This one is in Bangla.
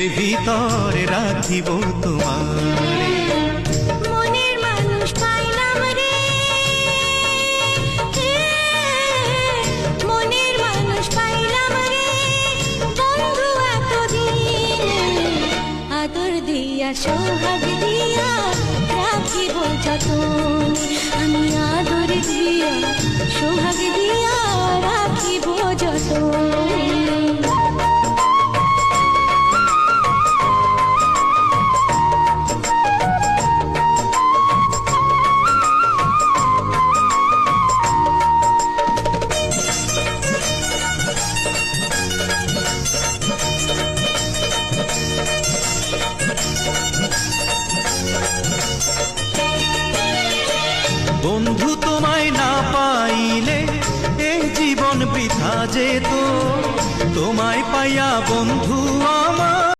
বুকের ভিতরে রাখিব তোমারে। মনের মানুষ পাইলাম রে, মনের মানুষ পাইলাম রে বন্ধু এতদিন। আদর দিয়া সোহাগ দিয়া রাখিব যতন, আমি আদর দিয়া সোহাগ দিয়া রাখিব যতন। বন্ধু তোমায় না পাইলে এই জীবন বৃথা যেত, তোমায় পাইয়া বন্ধু আমার